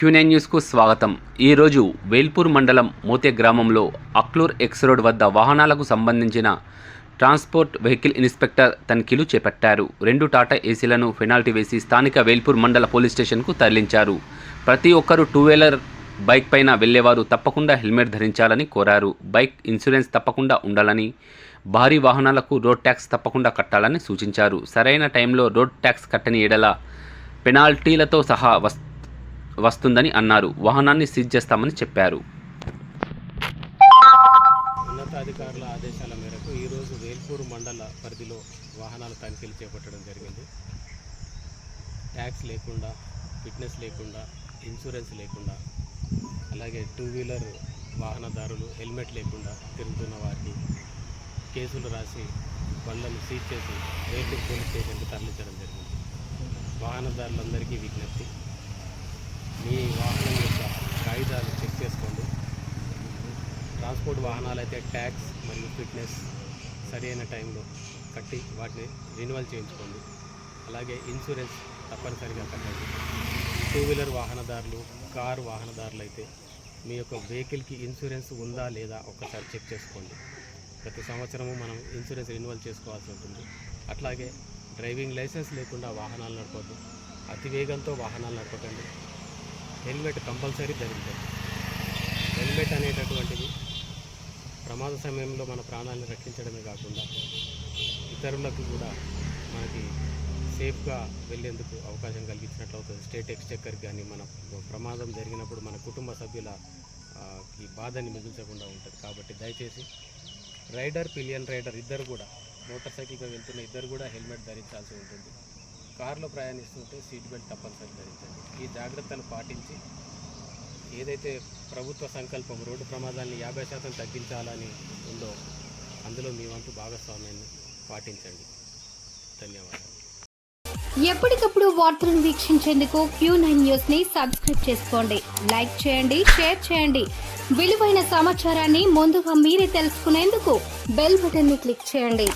Q9 న్యూస్కు స్వాగతం. ఈరోజు వేల్పూర్ మండలం మోతే గ్రామంలో అక్లూర్ ఎక్స్ రోడ్ వద్ద వాహనాలకు సంబంధించిన ట్రాన్స్పోర్ట్ వెహికల్ ఇన్స్పెక్టర్ తనిఖీలు చేపట్టారు. 2 టాటా ఏసీలను పెనాల్టీ వేసి స్థానిక వేల్పూర్ మండల పోలీస్ స్టేషన్కు తరలించారు. ప్రతి ఒక్కరూ 2 వీలర్ బైక్ పైన వెళ్లేవారు తప్పకుండా హెల్మెట్ ధరించాలని కోరారు. బైక్ ఇన్సూరెన్స్ తప్పకుండా ఉండాలని, భారీ వాహనాలకు రోడ్ ట్యాక్స్ తప్పకుండా కట్టాలని సూచించారు. సరైన టైంలో రోడ్ ట్యాక్స్ కట్టని ఎడల పెనాల్టీలతో సహా వస్తుందని అన్నారు. వాహనాన్ని సీజ్ చేస్తామని చెప్పారు. ఉన్నతాధికారుల ఆదేశాల మేరకు ఈరోజు వేల్పూర్ మండల పరిధిలో వాహనాల తనిఖీలు చేపట్టడం జరిగింది. ట్యాక్స్ లేకుండా, ఫిట్నెస్ లేకుండా, ఇన్సూరెన్స్ లేకుండా, అలాగే 2 వీలర్ వాహనదారులు హెల్మెట్ లేకుండా తిరుగుతున్న వారికి కేసులు రాసి బండ్లను సీజ్ చేసి వేల్పూర్ పోలీస్ స్టేషన్కి తరలించడం జరిగింది. వాహనదారులందరికీ విజ్ఞప్తి, మీ వాహనం యొక్క కాగితాలు చెక్ చేసుకోండి. ట్రాన్స్పోర్ట్ వాహనాలు అయితే ట్యాక్స్ మరియు ఫిట్నెస్ సరైన టైంలో కట్టి వాటిని రెన్యువల్ చేయించుకోండి. అలాగే ఇన్సూరెన్స్ తప్పనిసరిగా కట్టండి. 2 వీలర్ వాహనదారులు, కారు వాహనదారులు అయితే మీ యొక్క వెహికల్కి ఇన్సూరెన్స్ ఉందా లేదా ఒక్కసారి చెక్ చేసుకోండి. ప్రతి సంవత్సరము మనం ఇన్సూరెన్స్ రెన్యువల్ చేసుకోవాల్సి ఉంటుంది. అట్లాగే డ్రైవింగ్ లైసెన్స్ లేకుండా వాహనాలు నడపద్దు. అతి వేగంతో వాహనాలు నడపకండి. హెల్మెట్ కంపల్సరీ ధరించండి. హెల్మెట్ అనేటటువంటిది ప్రమాద సమయంలో మన ప్రాణాలను రక్షించడమే కాకుండా ఇతరులకు కూడా మనకి సేఫ్గా వెళ్ళేందుకు అవకాశం కలిగించినట్లు అవుతుంది. స్టేట్ ఎక్స్చెక్కర్కి కానీ మన ప్రమాదం జరిగినప్పుడు మన కుటుంబ సభ్యుల ఈ బాధని మిగిల్చకుండా ఉంటుంది. కాబట్టి దయచేసి రైడర్, పిలియన్ రైడర్ ఇద్దరు కూడా, మోటార్ సైకిల్గా వెళ్తున్న ఇద్దరు కూడా హెల్మెట్ ధరించాల్సి ఉంటుంది. కారులో ప్రయాణిస్తుంటే సీట్ బెల్ట్ తప్పనిసరి ధరించండి. ఈ జాగ్రత్తలు పాటించి ఏదైతే ప్రభుత్వ సంకల్పం రోడ్డు ప్రమాదాన్ని 50% తగ్గించాలని ఉందో అందులో మీ వంతు భాగస్వామ్యాన్ని పాటించండి. ధన్యవాదాలు. ఎప్పటికప్పుడు వార్తలను వీక్షించేందుకు Q9 న్యూస్ ని సబ్స్క్రైబ్ చేసుకోండి. లైక్ చేయండి, షేర్ చేయండి. విలువైన సమాచారాన్ని ముందుగా మీరే తెలుసుకునేందుకు బెల్ బటన్ ని క్లిక్ చేయండి.